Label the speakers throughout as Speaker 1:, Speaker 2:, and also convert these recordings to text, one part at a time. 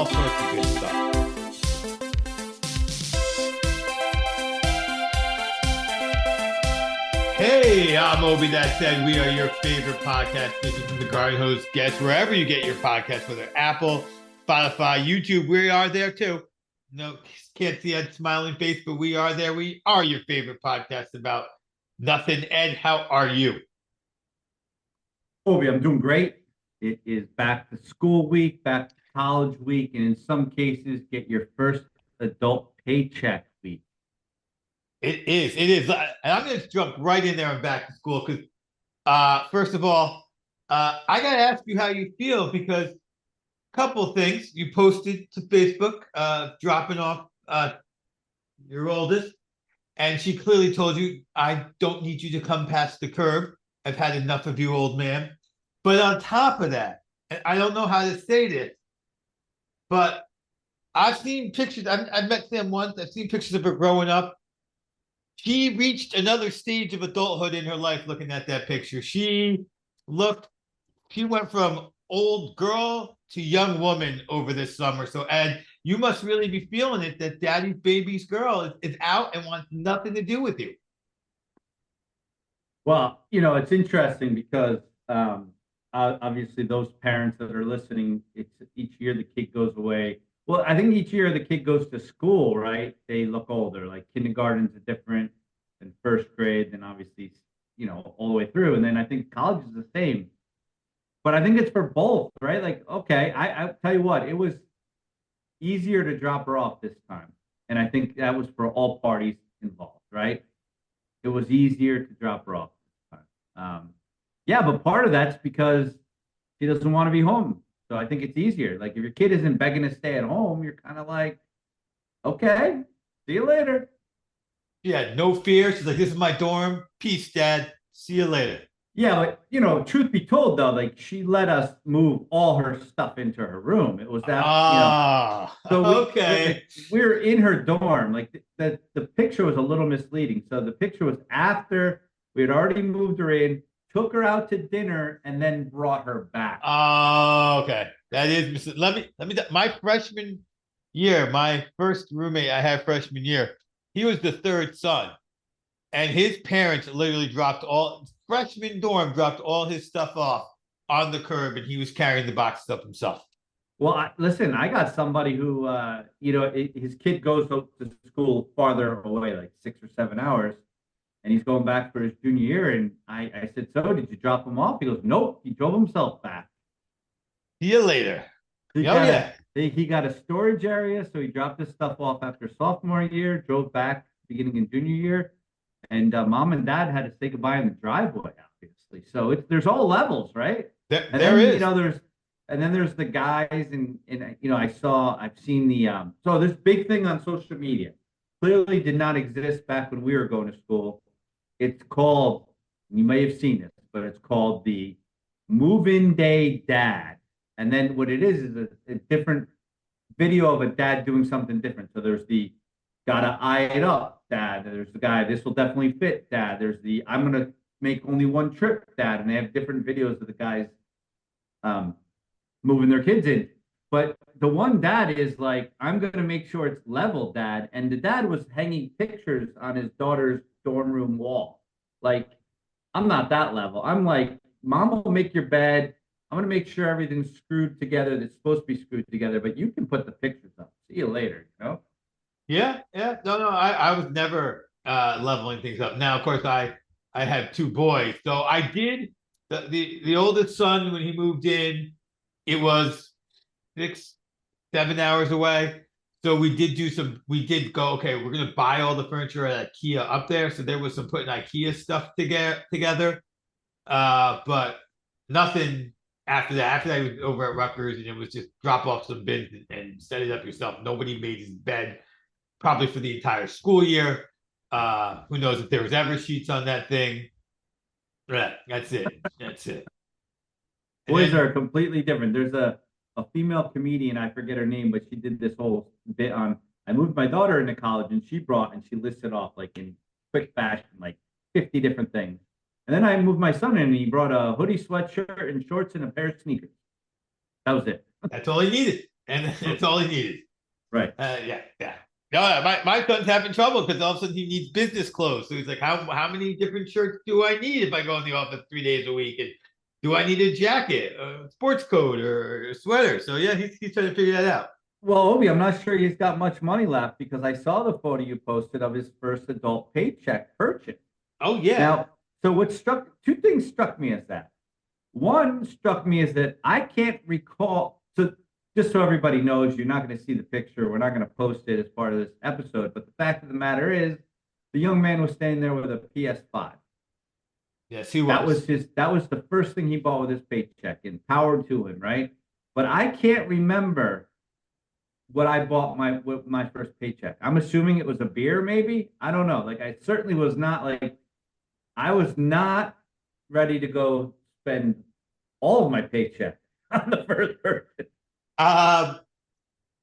Speaker 1: all sorts of good stuff. Hey, I'm Obi. That said, we are your favorite podcast. This is the Garden Host Guest, wherever you get your podcast, whether Apple, Spotify, YouTube, we are there too. No, can't see a smiling face, but we are there. We are your favorite podcast about nothing. Ed, how are you?
Speaker 2: Obi, I'm doing great. It is back to school week, back to college week, and in some cases, get your first adult paycheck week.
Speaker 1: It is. It is. And I'm going to jump right in there and back to school because, first of all, I got to ask you how you feel because a couple things you posted to Facebook, dropping off your oldest, and she clearly told you, I don't need you to come past the curb. I've had enough of you, old man. But on top of that, and I don't know how to say this, but I've seen pictures. I've met Sam once. I've seen pictures of her growing up. She reached another stage of adulthood in her life looking at that picture. She went from old girl to young woman over this summer. So, Ed, you must really be feeling it that daddy's baby's girl is out and wants nothing to do with you.
Speaker 2: Well, it's interesting because obviously those parents that are listening, it's each year the kid goes away. Well, I think each year the kid goes to school, right? They look older. Like kindergarten's different than first grade, then obviously, all the way through. And then I think college is the same. But I think it's for both, right? Like, okay, I tell you what, it was easier to drop her off this time. And I think that was for all parties involved, right? It was easier to drop her off this time. Yeah, but part of that's because she doesn't want to be home. So I think it's easier. Like if your kid isn't begging to stay at home, you're kind of like, okay, see you later.
Speaker 1: Yeah, no fear. She's like, this is my dorm. Peace, Dad. See you later.
Speaker 2: Yeah, but truth be told, though, like she let us move all her stuff into her room. It was that, so
Speaker 1: okay.
Speaker 2: We're in her dorm. Like the picture was a little misleading. So the picture was after we had already moved her in, took her out to dinner, and then brought her back.
Speaker 1: Oh, okay. That is, let me, my freshman year, my first roommate I had freshman year, he was the third son. And his parents literally dropped freshman dorm dropped all his stuff off on the curb, and he was carrying the boxes up himself.
Speaker 2: Well, listen, I got somebody who, his kid goes to school farther away, like 6 or 7 hours, and he's going back for his junior year. And I said, so did you drop him off? He goes, nope, he drove himself back.
Speaker 1: See you later.
Speaker 2: He got a storage area, so he dropped his stuff off after sophomore year, drove back beginning in junior year. And mom and dad had to say goodbye in the driveway, obviously. So there's all levels, right?
Speaker 1: There is.
Speaker 2: There's the guys, and I've seen so this big thing on social media clearly did not exist back when we were going to school. It's called, you may have seen this, but it's called the move-in day dad. And then what it is a different video of a dad doing something different. So there's the gotta eye it up dad. There's the guy, this will definitely fit dad. There's the I'm gonna make only one trip dad. And they have different videos of the guys moving their kids in. But the one dad is like, I'm gonna make sure it's level dad. And the dad was hanging pictures on his daughter's dorm room wall. Like, I'm not that level. I'm like, mom will make your bed. I'm gonna make sure everything's screwed together that's supposed to be screwed together, but you can put the pictures up. See you later,
Speaker 1: Yeah. No, I was never leveling things up. Now, of course, I have two boys. So I did the oldest son when he moved in, it was 6-7 hours away. So we did go, okay, we're gonna buy all the furniture at IKEA up there. So there was some putting IKEA stuff together. But nothing after that. After that, I was over at Rutgers, and it was just drop off some bins and set it up yourself. Nobody made his bed probably for the entire school year. Who knows if there was ever sheets on that thing. Right, that's it.
Speaker 2: Boys are completely different. There's a female comedian, I forget her name, but she did this whole bit on, I moved my daughter into college, and she listed off like in quick fashion, like 50 different things. And then I moved my son in, and he brought a hoodie, sweatshirt, and shorts, and a pair of sneakers. That was it.
Speaker 1: That's all he needed. and that's all he needed.
Speaker 2: Right.
Speaker 1: Yeah, yeah. No, my son's having trouble because all of a sudden he needs business clothes. So he's like, how many different shirts do I need if I go in the office 3 days a week? And do I need a jacket, a sports coat, or a sweater? So yeah, he's trying to figure that out.
Speaker 2: Well, Obi, I'm not sure he's got much money left because I saw the photo you posted of his first adult paycheck purchase.
Speaker 1: Oh yeah.
Speaker 2: Now, so two things struck me as that. One struck me as that I can't recall. So just so everybody knows, you're not going to see the picture. We're not going to post it as part of this episode. But the fact of the matter is, the young man was standing there with a PS5.
Speaker 1: Yes, he
Speaker 2: That
Speaker 1: was.
Speaker 2: that was the first thing he bought with his paycheck, and power to him, right? But I can't remember what I bought with my first paycheck. I'm assuming it was a beer, maybe. I don't know. Like I certainly was not like I was not ready to go spend all of my paycheck on the first purchase.
Speaker 1: Um,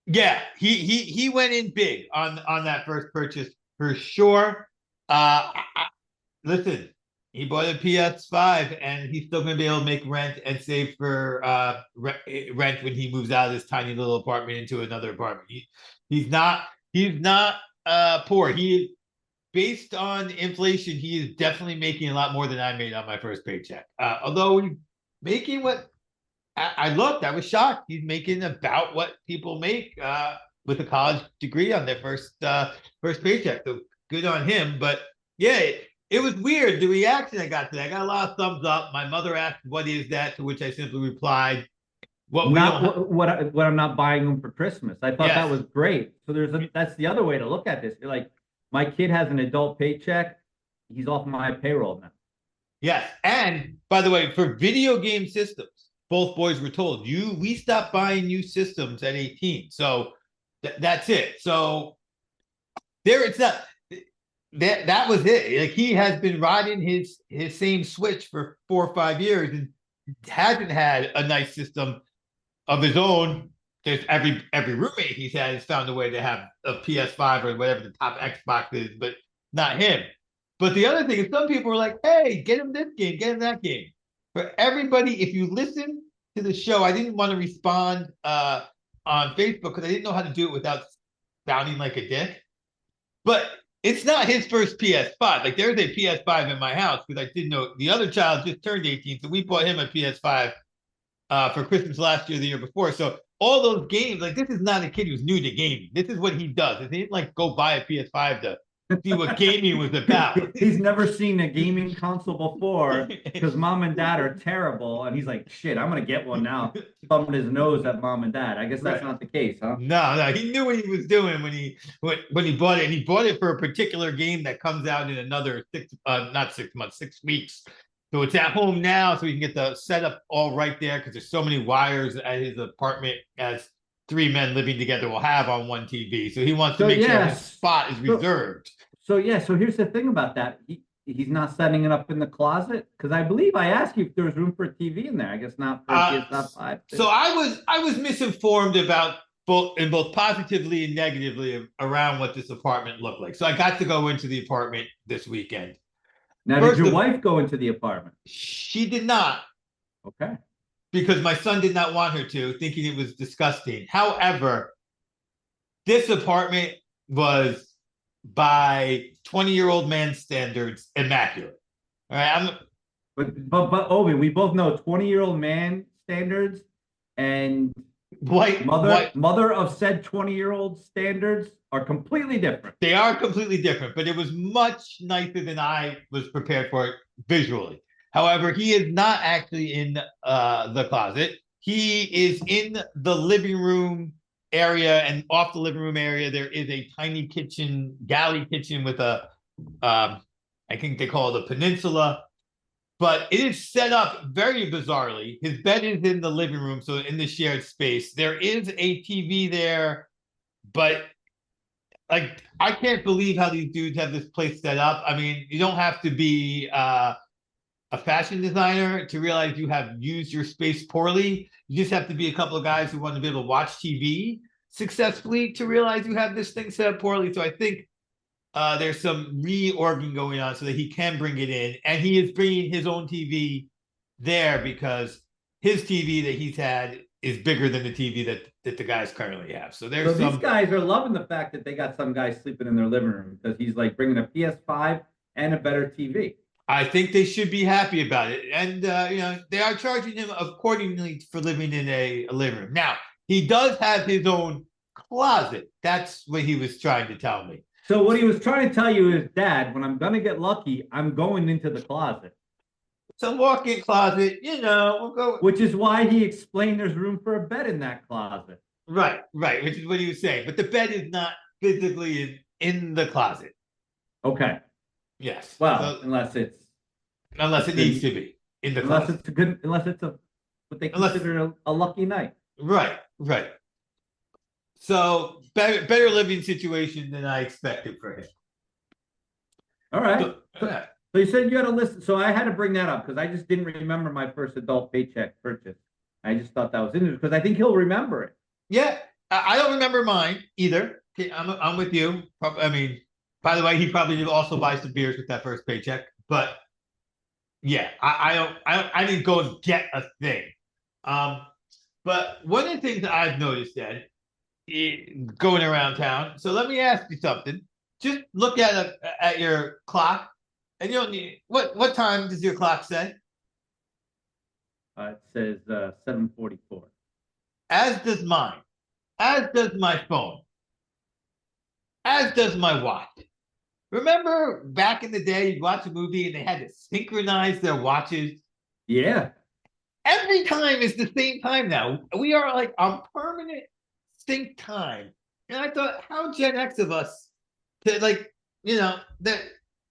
Speaker 1: yeah, he went in big on that first purchase for sure. Listen, he bought a PS5 and he's still going to be able to make rent and save for rent when he moves out of this tiny little apartment into another apartment. He's not poor. He based on inflation, he is definitely making a lot more than I made on my first paycheck. Although he's making what I looked, I was shocked. He's making about what people make with a college degree on their first paycheck. So good on him. But yeah, it was weird the reaction I got today. I got a lot of thumbs up. My mother asked, "What is that?" To which I simply replied, "What we don't."
Speaker 2: What I'm not buying him for Christmas. I thought that
Speaker 1: Yes,
Speaker 2: was great. So that's the other way to look at this. You're like, my kid has an adult paycheck. He's off my payroll now.
Speaker 1: yes. And by the way, for video game systems, both boys were told we stopped buying new systems at 18. So that's it. So there it's not that was it. Like he has been riding his same switch for 4 or 5 years and hasn't had a nice system of his own. There's every roommate he's had has found a way to have a PS5 or whatever the top Xbox is, but not him. But the other thing is some people are like, hey, get him this game, get him that game. For everybody, if you listen to the show, I didn't want to respond on Facebook because I didn't know how to do it without sounding like a dick. But it's not his first PS5. Like there's a PS5 in my house because I didn't know the other child just turned 18, so we bought him a PS5 for Christmas last year, the year before. So all those games, like this is not a kid who's new to gaming. This is what he does. He didn't like go buy a PS5 to see what gaming was about.
Speaker 2: He's never seen a gaming console before because mom and dad are terrible, and he's like, "Shit, I'm gonna get one now." Thumbing his nose at mom and dad. I guess that's not the case, huh?
Speaker 1: No, he knew what he was doing when he bought it, and he bought it for a particular game that comes out in another not 6 months, 6 weeks. So it's at home now, so he can get the setup all right there because there's so many wires at his apartment as three men living together will have on one TV. So he wants to make sure his spot is reserved.
Speaker 2: So here's the thing about that. He's not setting it up in the closet because I believe I asked you if there was room for a TV in there. I guess not for a PS5.
Speaker 1: So I was misinformed about both positively and negatively around what this apartment looked like. So I got to go into the apartment this weekend.
Speaker 2: Now, did your wife go into the apartment?
Speaker 1: She did not.
Speaker 2: Okay.
Speaker 1: Because my son did not want her to, thinking it was disgusting. However, this apartment was by 20-year-old man standards immaculate. All right.
Speaker 2: But Obi, we both know 20-year-old man standards and mother of said 20-year-old standards are completely different.
Speaker 1: They are completely different, but it was much nicer than I was prepared for it visually. However, he is not actually in the closet. He is in the living room area, and off the living room area, there is a tiny kitchen, galley kitchen with I think they call it a peninsula, but it is set up very bizarrely. His bed is in the living room, so in the shared space. There is a TV there, but like I can't believe how these dudes have this place set up. I mean, you don't have to be a fashion designer to realize you have used your space poorly. You just have to be a couple of guys who want to be able to watch TV successfully to realize you have this thing set up poorly. So I think there's some reorging going on so that he can bring it in. And he is bringing his own TV there because his TV that he's had is bigger than the TV that the guys currently have. So
Speaker 2: So
Speaker 1: there's
Speaker 2: these
Speaker 1: some.
Speaker 2: guys are loving the fact that they got some guy sleeping in their living room because he's like bringing a PS5 and a better TV.
Speaker 1: I think they should be happy about it, and they are charging him accordingly for living in a living room. Now he does have his own closet. That's what he was trying to tell me.
Speaker 2: So what he was trying to tell you is, Dad, when I'm gonna get lucky, I'm going into the closet.
Speaker 1: Some walk-in closet, we'll go.
Speaker 2: Which is why he explained there's room for a bed in that closet.
Speaker 1: Right, which is what he was saying. But the bed is not physically in the closet.
Speaker 2: Okay.
Speaker 1: Yes.
Speaker 2: Well,
Speaker 1: So,
Speaker 2: unless it
Speaker 1: needs to be in the closet.
Speaker 2: Unless it's what they consider a lucky night.
Speaker 1: Right. So better living situation than I expected for him.
Speaker 2: All right. So you said you had a list. So I had to bring that up because I just didn't remember my first adult paycheck purchase. I just thought that was interesting because I think he'll remember it.
Speaker 1: Yeah, I don't remember mine either. I'm with you. I mean, by the way, he probably did also buy some beers with that first paycheck. But yeah, I didn't go and get a thing. But one of the things that I've noticed, Ed, going around town. So let me ask you something. Just look at your clock, and you don't need what time does your clock say?
Speaker 2: It says 7:44.
Speaker 1: As does mine. As does my phone. As does my watch. Remember back in the day, you'd watch a movie and they had to synchronize their watches?
Speaker 2: Yeah.
Speaker 1: Every time is the same time now. We are like on permanent sync time. And I thought, how Gen X of us to that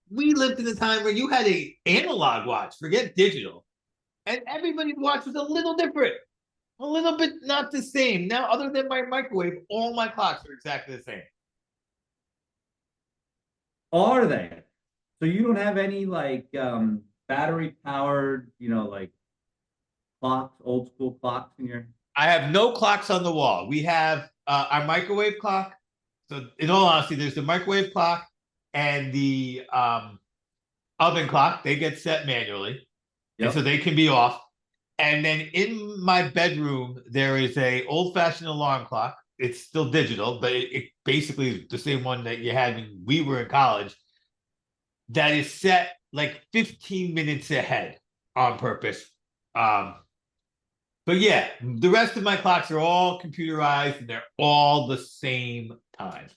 Speaker 1: we lived in a time where you had a analog watch, forget digital. And everybody's watch was a little different. A little bit not the same. Now, other than my microwave, all my clocks are exactly the same.
Speaker 2: Are they? So you don't have any like battery powered, like clocks, old school clocks in your.
Speaker 1: I have no clocks on the wall. We have our microwave clock. So, in all honesty, there's the microwave clock and the oven clock. They get set manually, and so they can be off. And then in my bedroom, there is a old-fashioned alarm clock. It's still digital, but it basically is the same one that you had when we were in college. That is set like 15 minutes ahead on purpose. But yeah, the rest of my clocks are all computerized and they're all the same time.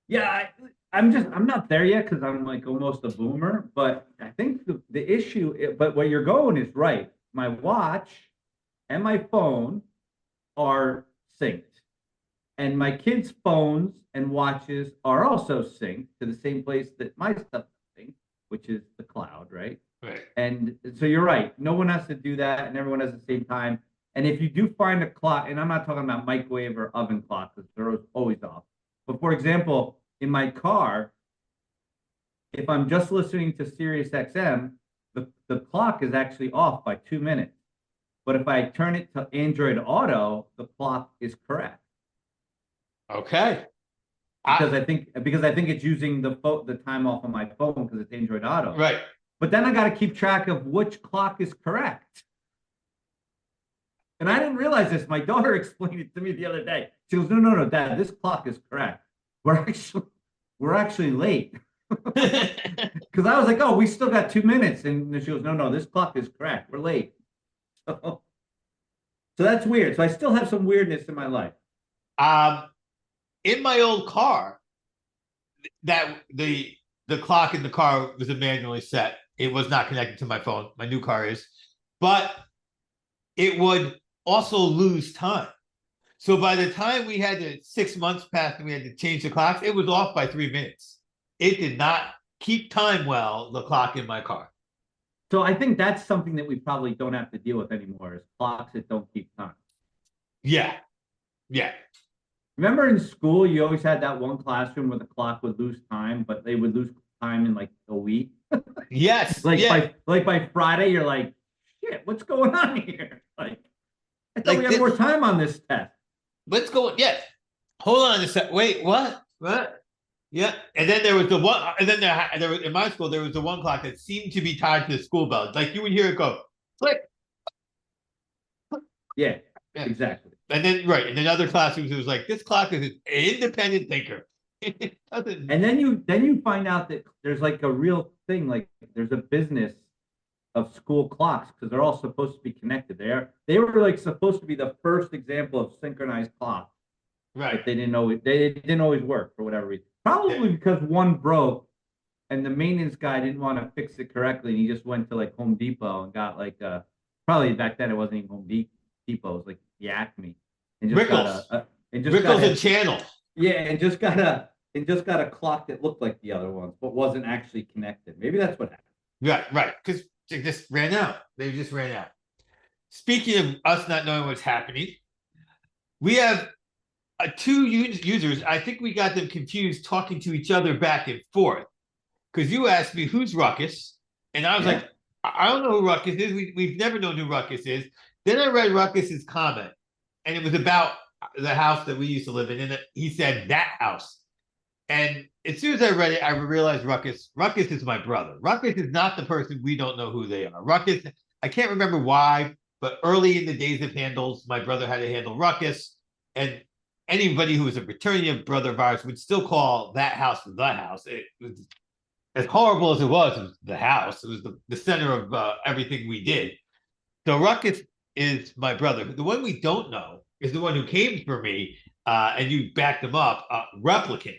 Speaker 2: Yeah, I'm not there yet because I'm like almost a boomer, but I think the issue, but what you're going is right. My watch and my phone are synced. And my kids' phones and watches are also synced to the same place that my stuff is synced, which is the cloud, right?
Speaker 1: Right.
Speaker 2: And so you're right. No one has to do that, and everyone has the same time. And if you do find a clock, and I'm not talking about microwave or oven clocks, because they're always off. But for example, in my car, if I'm just listening to Sirius XM, the clock is actually off by 2 minutes. But if I turn it to Android Auto, the clock is correct.
Speaker 1: Okay.
Speaker 2: Because I think it's using the time off on my phone because it's Android Auto.
Speaker 1: Right.
Speaker 2: But then I got to keep track of which clock is correct. And I didn't realize this. My daughter explained it to me the other day. She goes, no, Dad, this clock is correct. We're actually late. Because I was like, oh, we still got 2 minutes. And she goes, no, this clock is correct. We're late. So that's weird. So I still have some weirdness in my life.
Speaker 1: In my old car, that the clock in the car was manually set. It was not connected to my phone. My new car is, but it would also lose time. So by the time we had 6 months passed and we had to change the clocks, it was off by 3 minutes. It did not keep time well, the clock in my car.
Speaker 2: So I think that's something that we probably don't have to deal with anymore is clocks that don't keep time.
Speaker 1: Yeah.
Speaker 2: Remember in school, you always had that one classroom where the clock would lose time, but they would lose time in like a week.
Speaker 1: Yes.
Speaker 2: By Friday, you're like, shit, what's going on here? Like, I thought we had more time on this test.
Speaker 1: Let's go. Yeah. Hold on a sec. Wait, what? Yeah. And then there was the one, and then there was in my school, there was the one clock that seemed to be tied to the school bell. Like you would hear it go, click.
Speaker 2: Yeah. Exactly.
Speaker 1: And then and then other classrooms, it was like this class is an independent thinker.
Speaker 2: And then you find out that there's like a real thing, like there's a business of school clocks because they're all supposed to be connected. They were like supposed to be the first example of synchronized clocks,
Speaker 1: Right.
Speaker 2: but they didn't always work for whatever reason. Probably because one broke and the maintenance guy didn't want to fix it correctly, and he just went to like Home Depot and got like probably back then it wasn't even Depot, it was like the Acme, and just got
Speaker 1: Rickles.
Speaker 2: and just got
Speaker 1: Rickles and
Speaker 2: a
Speaker 1: Channel.
Speaker 2: yeah, and just got a clock that looked like the other ones, but wasn't actually connected. Maybe that's what happened.
Speaker 1: Right. Because they just ran out. They just ran out. Speaking of us not knowing what's happening, we have two users. I think we got them confused talking to each other back and forth. Because you asked me who's Ruckus, and I was
Speaker 2: Yeah.
Speaker 1: like, I don't know who Ruckus is. We've never known who Ruckus is. Then I read Ruckus's comment, and it was about the house that we used to live in, and he said that house. And as soon as I read it, I realized Ruckus. Ruckus is my brother. Ruckus is not the person we don't know who they are. Ruckus, I can't remember why, but early in the days of handles, my brother had to handle Ruckus, and anybody who was a fraternity brother of ours would still call that house the house. It was as horrible as it was the house. It was the center of everything we did. So Ruckus is my brother. The one we don't know is the one who came for me, and you backed him up. Replicant.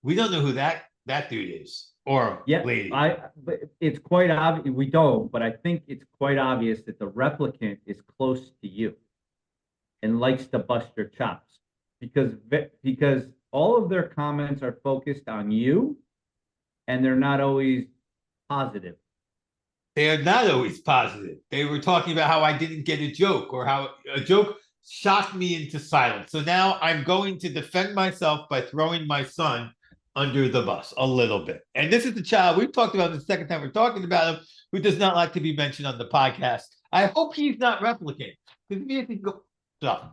Speaker 1: We don't know who that dude is or
Speaker 2: Yeah,
Speaker 1: lady.
Speaker 2: but it's quite obvious. We don't, but I think it's quite obvious that the replicant is close to you and likes to bust your chops because all of their comments are focused on you, and they're not always positive.
Speaker 1: They are not always positive. They were talking about how I didn't get a joke or how a joke shocked me into silence. So now I'm going to defend myself by throwing my son under the bus a little bit. And this is the child we've talked about the second time we're talking about him, who does not like to be mentioned on the podcast. I hope he's not replicant because me, go stuff.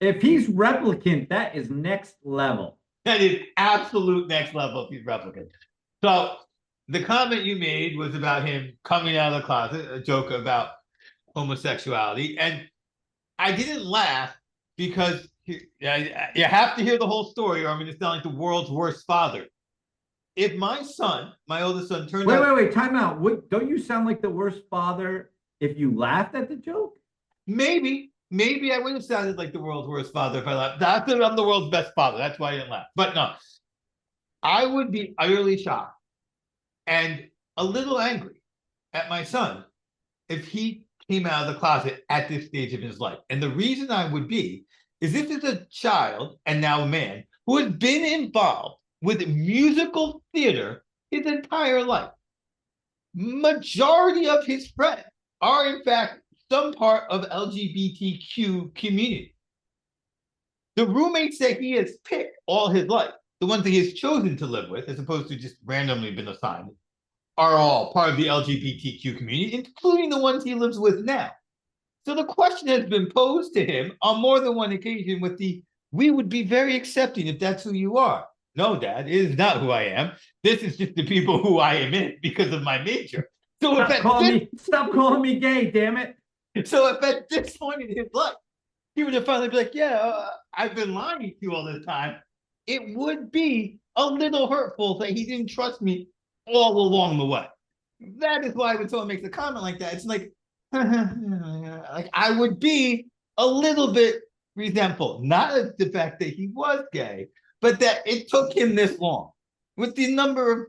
Speaker 2: If he's replicant, that is next level.
Speaker 1: That is absolute next level if he's replicant. So the comment you made was about him coming out of the closet, a joke about homosexuality. And I didn't laugh because you have to hear the whole story or I'm going to sound like the world's worst father. If my son, my oldest son, turned out.
Speaker 2: Wait, time out. Don't you sound like the worst father if you laughed at the joke?
Speaker 1: Maybe I would have sounded like the world's worst father if I laughed. Not that I'm the world's best father. That's why I didn't laugh. But no, I would be utterly shocked and a little angry at my son if he came out of the closet at this stage of his life. And the reason I would be is this is a child and now a man who has been involved with musical theater his entire life. Majority of his friends are in fact some part of LGBTQ community. The roommates that he has picked all his life, the ones that he has chosen to live with, as opposed to just randomly been assigned, are all part of the LGBTQ community, including the ones he lives with now. So the question has been posed to him on more than one occasion with we would be very accepting if that's who you are. No, Dad, it is not who I am. This is just the people who I am in because of my nature. So
Speaker 2: Stop calling me gay, damn it.
Speaker 1: So if at this point in his life, he would have finally be like, yeah, I've been lying to you all this time, it would be a little hurtful that he didn't trust me all along the way. That is why when someone makes a comment like that, it's like I would be a little bit resentful, not at the fact that he was gay, but that it took him this long. With the number of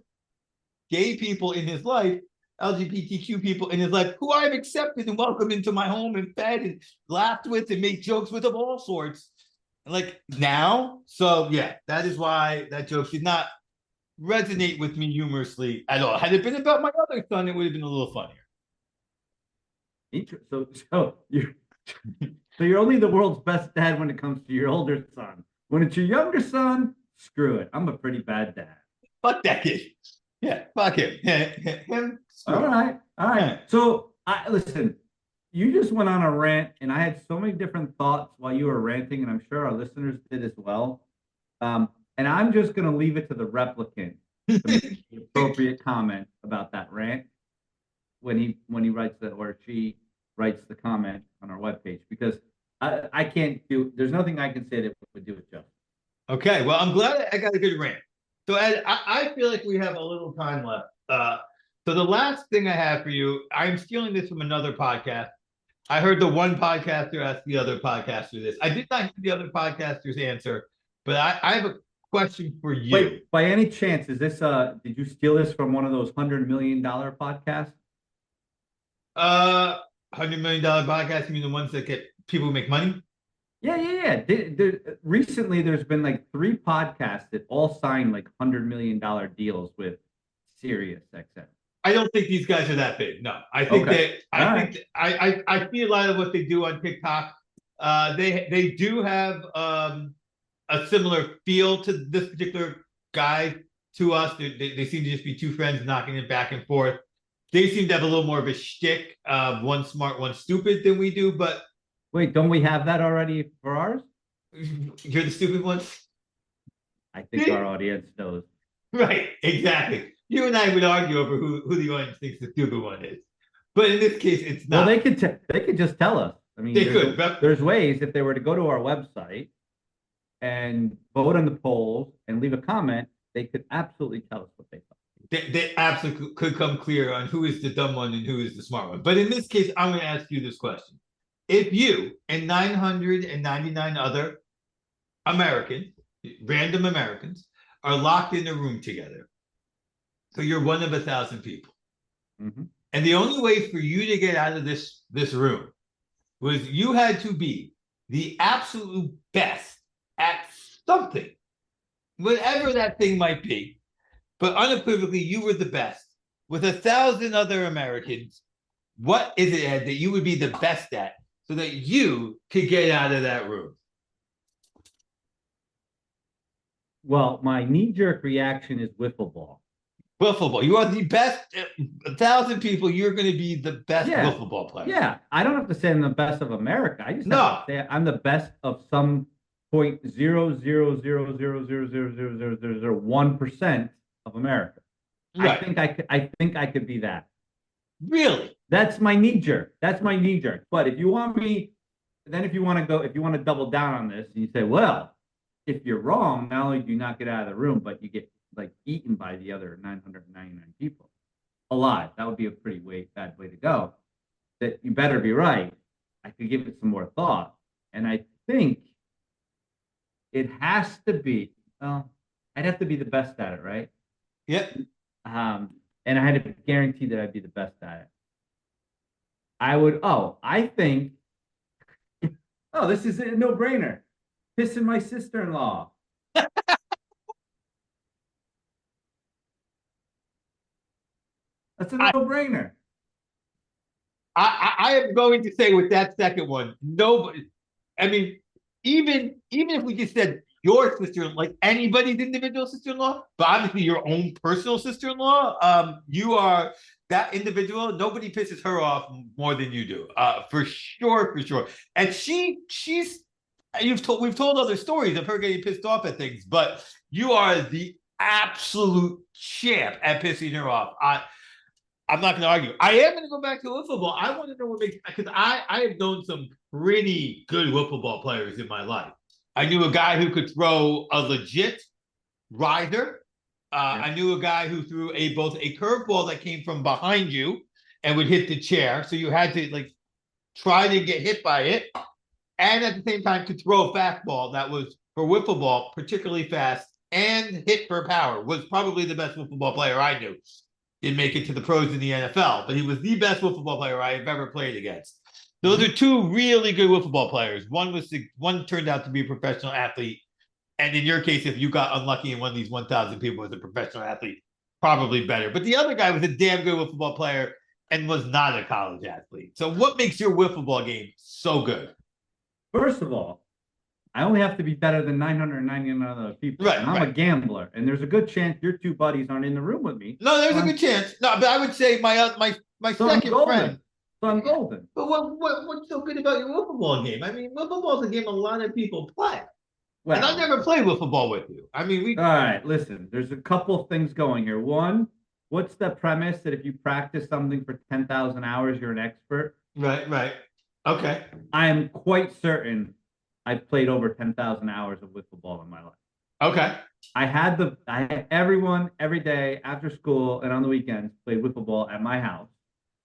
Speaker 1: gay people in his life, LGBTQ people in his life, who I've accepted and welcomed into my home and fed and laughed with and made jokes with of all sorts. Like now, so yeah, that is why that joke did not resonate with me humorously at all. Had it been about my other son, it would have been a little funnier.
Speaker 2: So you're only the world's best dad when it comes to your older son. When it's your younger son, screw it. I'm a pretty bad dad.
Speaker 1: Fuck that kid. Yeah, fuck him. Him.
Speaker 2: All right. Yeah. So listen, you just went on a rant, and I had so many different thoughts while you were ranting, and I'm sure our listeners did as well. And I'm just going to leave it to the replicant to make the appropriate comment about that rant when he writes that or she writes the comment on our webpage, because I I can't do. There's nothing I can say that would do it justice.
Speaker 1: Okay, well, I'm glad I got a good rant. So Ed, I feel like we have a little time left. So the last thing I have for you, I'm stealing this from another podcast. I heard the one podcaster ask the other podcaster this. I did not hear the other podcaster's answer, but I have a question for you.
Speaker 2: Wait, by any chance, is this did you steal this from one of those $100 million podcasts?
Speaker 1: $100 million podcast, you mean the ones that get people make money?
Speaker 2: Yeah. Recently, there's been like 3 podcasts that all signed like $100 million deals with Sirius XM.
Speaker 1: I don't think these guys are that big. No, I think
Speaker 2: Okay.
Speaker 1: that I think I see a lot of what they do on TikTok. They do have a similar feel to this particular guy to us. They seem to just be two friends knocking it back and forth. They seem to have a little more of a shtick, one smart, one stupid than we do. But
Speaker 2: Wait, don't we have that already for ours?
Speaker 1: you're the stupid ones,
Speaker 2: I think our audience knows.
Speaker 1: right? Exactly. You and I would argue over who the audience thinks the stupid one is, but in this case, it's not.
Speaker 2: Well, they could just tell us. I mean, there's ways if they were to go to our website and vote on the polls and leave a comment, they could absolutely tell us what they thought.
Speaker 1: They absolutely could come clear on who is the dumb one and who is the smart one. But in this case, I'm going to ask you this question. If you and 999 other Americans, random Americans, are locked in a room together, so you're one of 1,000 people, and the only way for you to get out of this room was you had to be the absolute best at something, whatever that thing might be, but unequivocally you were the best with 1,000 other Americans. What is it, Ed, that you would be the best at so that you could get out of that room?
Speaker 2: Well, my knee-jerk reaction is wiffle ball.
Speaker 1: Wiffle ball. You are the best. 1,000 people, you're going to be the best wiffle ball player.
Speaker 2: Yeah, I don't have to say I'm the best of America. I just have to say I'm the best of some 0.0000000001% of America. Right. I think I could be that.
Speaker 1: Really?
Speaker 2: That's my knee jerk. That's my knee jerk. But if you want me, then if you want to double down on this, and you say, well, if you're wrong, not only do you not get out of the room, but you get like eaten by the other 999 people alive. That would be a pretty bad way to go. That you better be right. I could give it some more thought, and I think it has to be. Well, I'd have to be the best at it, right?
Speaker 1: Yep.
Speaker 2: And I had to guarantee that I'd be the best at it. I would. Oh, I think. Oh, this is a no-brainer. Pissing my sister-in-law. That's a no-brainer.
Speaker 1: I am going to say with that second one, nobody. I mean, even if we just said your sister, like anybody's individual sister-in-law, but obviously your own personal sister-in-law, you are that individual. Nobody pisses her off more than you do, for sure. And she's. We've told other stories of her getting pissed off at things, but you are the absolute champ at pissing her off. I'm not going to argue. I am going to go back to wiffle ball. I want to know what makes, because I have known some pretty good wiffle ball players in my life. I knew a guy who could throw a legit riser. I knew a guy who threw both a curveball that came from behind you and would hit the chair, so you had to like try to get hit by it, and at the same time could throw a fastball that was for wiffle ball particularly fast and hit for power. Was probably the best wiffle ball player I knew. Didn't make it to the pros in the NFL, but he was the best wiffle ball player I have ever played against. Those are two really good wiffle ball players. One turned out to be a professional athlete, and in your case, if you got unlucky and one of these 1,000 people was a professional athlete, probably better. But the other guy was a damn good wiffle ball player and was not a college athlete. So what makes your wiffle ball game so good?
Speaker 2: First of all, I only have to be better than 999 other people. Right, and I'm a gambler, and there's a good chance your two buddies aren't in the room with me.
Speaker 1: No, there's a good chance. No, but I would say my second friend.
Speaker 2: So I'm golden.
Speaker 1: But what's so good about your wiffle ball game? I mean, wiffle ball is a game a lot of people play. Well, and I've never played wiffle ball with you. I mean,
Speaker 2: all right, listen, there's a couple things going here. One, what's the premise that if you practice something for 10,000 hours, you're an expert?
Speaker 1: Right. Okay.
Speaker 2: I am quite certain I've played over 10,000 hours of wiffle ball in my life.
Speaker 1: Okay.
Speaker 2: I had everyone every day after school and on the weekends play wiffle ball at my house.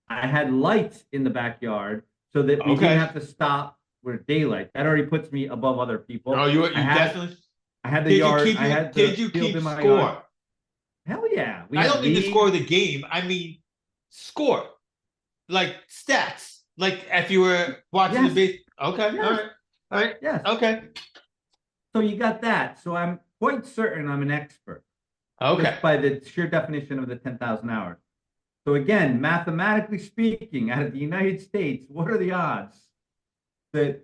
Speaker 2: I had lights in the backyard so that we didn't
Speaker 1: Okay.
Speaker 2: have to stop with daylight. That already puts me above other people.
Speaker 1: Oh, you
Speaker 2: I
Speaker 1: you
Speaker 2: had
Speaker 1: definitely
Speaker 2: I had the
Speaker 1: did you
Speaker 2: yard.
Speaker 1: keep
Speaker 2: I
Speaker 1: you
Speaker 2: had
Speaker 1: did
Speaker 2: the
Speaker 1: you
Speaker 2: field
Speaker 1: keep
Speaker 2: in my yard.
Speaker 1: score?
Speaker 2: Hell yeah. We
Speaker 1: I
Speaker 2: had
Speaker 1: don't mean the score of
Speaker 2: leagues.
Speaker 1: the game. I mean score, like stats. Like if you were watching the
Speaker 2: Yes.
Speaker 1: base. Okay. All
Speaker 2: Yes.
Speaker 1: right. All right.
Speaker 2: Yes.
Speaker 1: Okay.
Speaker 2: So you got that. So I'm quite certain I'm an expert
Speaker 1: Okay.
Speaker 2: just by the sheer definition of the 10,000 hours. So again, mathematically speaking, out of the United States, what are the odds that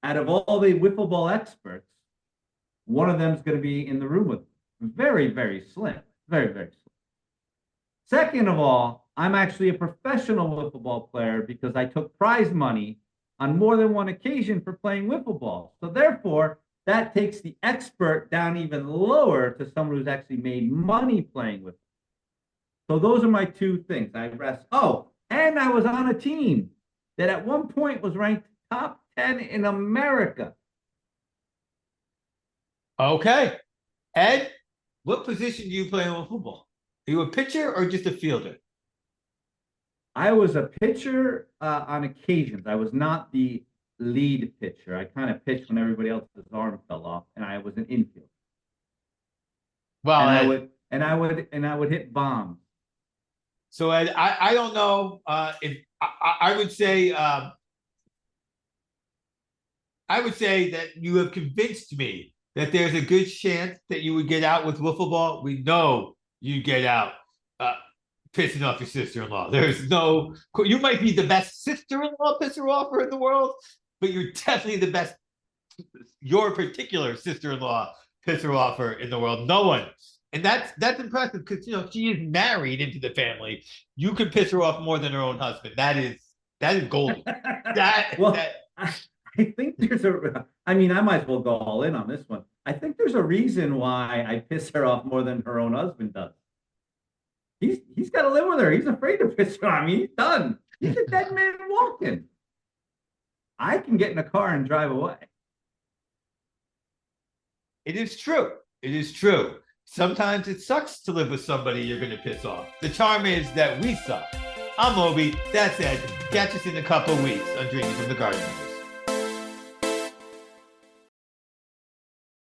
Speaker 2: out of all the wiffle ball experts, one of them is going to be in the room with me? Very, very slim. Very, very slim. Second of all, I'm actually a professional wiffle ball player because I took prize money on more than one occasion for playing wiffle ball. So therefore, that takes the expert down even lower to someone who's actually made money playing wiffle. So those are my two things. I rest. Oh, and I was on a team that at one point was ranked top 10 in America.
Speaker 1: Okay. Ed, what position do you play in football? Are you a pitcher or just a fielder?
Speaker 2: I was a pitcher on occasions. I was not the lead pitcher. I kind of pitched when everybody else's arm fell off, and I was an infield.
Speaker 1: Well,
Speaker 2: And I
Speaker 1: Ed,
Speaker 2: would hit bombs.
Speaker 1: so Ed, I don't know if I would say I would say that you have convinced me that there's a good chance that you would get out with wiffle ball. We know you get out uh, pissing off your sister-in-law. There's no, you might be the best sister-in-law pisser offer in the world, but you're definitely the best, your particular sister-in-law pisser offer in the world. No one. And that's impressive because she is married into the family. You can piss her off more than her own husband. That is golden.
Speaker 2: Well,
Speaker 1: That
Speaker 2: I think there's I mean, I might as well go all in on this one. I think there's a reason why I piss her off more than her own husband does. He's got to live with her. He's afraid to piss her off. I mean, he's done. He's a dead man walking. I can get in a car and drive away.
Speaker 1: it is true. It is true. Sometimes it sucks to live with somebody you're going to piss off. The charm is that we suck. I'm Obi. That's Ed. Catch us in a couple weeks on Dreaming from the Garden.